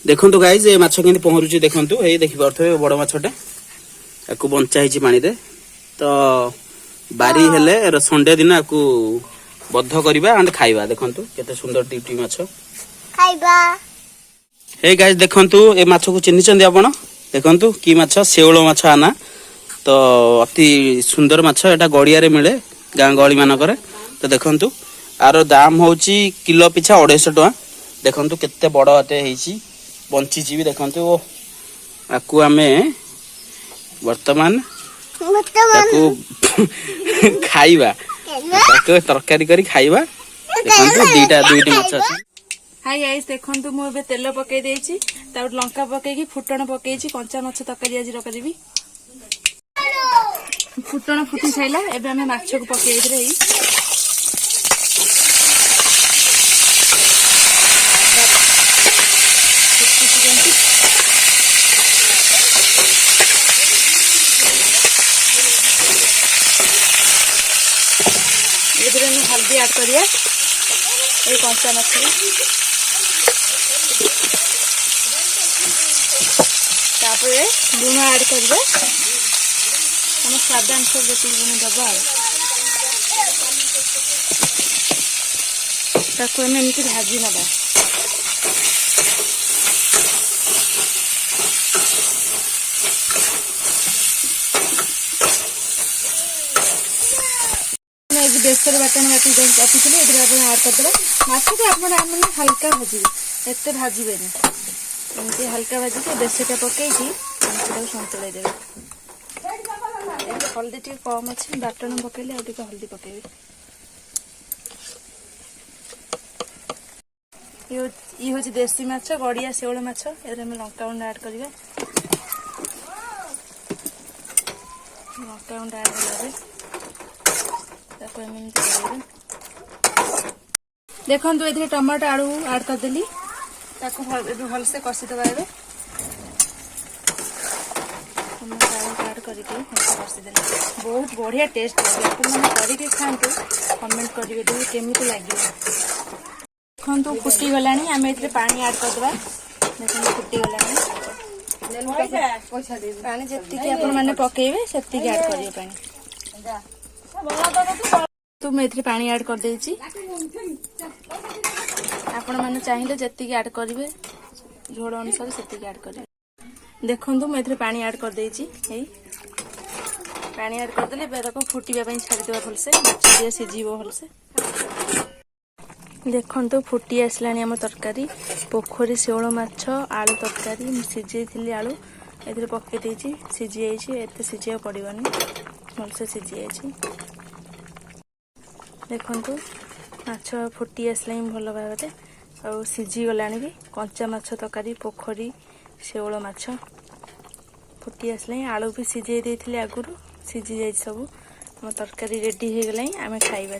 देखो गाइज ये माछ के पहरुची देखो ये देखिपे बड़ माछटे या बंचा ही पानी रे तो बारी हेले संडे दिन या बद्ध करवा एंड खाइबा देखो केते सुंदर टिपटी माछ खाइबा। हे गाइज देखो ए माछ को चिन्हिचंदी आपण देखो कि माछ शेउल माछ आना तो अति सुंदर माछ एटा गड़िया रे मिले गाँ गहली मानकर तो देखो आर दाम होची किलो पिछा 250 टका देखो केते बड़ आटे हेची बंची भी देखो आपको आम वर्तमान खाइबा तरकारी करी खाइबा देखो दुईटी माछ अछि। हाय गाइस देखंतु मु एबे तेल पके देछि ता लंका पकेकी फुटण पकेछि कंचा माछ तरकारी आज रकरिबी फुटण फुटी साइला एबे हमें माछ को पके देरे ही इधर में हल्दी ऐड करिया ए कंचा माछ तापरे लुण ऐड करबे हम स्वाद अनुसार जति लुण दबा ताको हम एमती भाजी नबा बेसर बाटन बाटी काटी ऐड करदे माछ को आप हल्का भाजबे एत भाजबे एमती हल्का भाजी के बेसरटा पकई सन्तुलाई देवे हल्दी टी कम अच्छे बाटन पकड़े आ हल्दी पकेबे ये हूँ देसी माछ गड़िया शेउल माछ ए लंका गुंड ऐड करवा लंका गुंड ऐड करें देखो ये टमाटो आलू ऐड करदेली भलसे कषिदबा टमाटो आलू ऐड करके कषिदेली बहुत बढ़िया टेस्ट लगे खातु कमेंट करेंगे केमी लगे देखो फुटी गला आम ए पानी ऐड करदे देखो फुटी गला पानी जी आपने पकेबे से ऐड करेंगे पानी तो मैं पानी ऐड कर देछि आपण माने चाहिए जति ऐड करेंगे झोल अनुसार से ऐड करेंगे देखो मैं पानी ऐड कर देछि पानी ऐड करदे देखो फुटिया छाड़ीदेवा भलसे माछ सीझीब भलसे देखो फुटी आसला आम तरकारी पोखरी शेउल माछ आलू तरकारी सीझे थी आलू ए पकई देछि सीझी जाइए एत सीझा पड़ोनी भलसे सीझी जाइए देखो माछ फुटी आसला भल भाव और सीझी गला भी कंचा माछ तरकारी पोखरी शेउल माछ फुटी आसला आलू भी सीझे देते आगुरी सीझी जाए सब तरकारी रेडी हो गला आम खाइबा।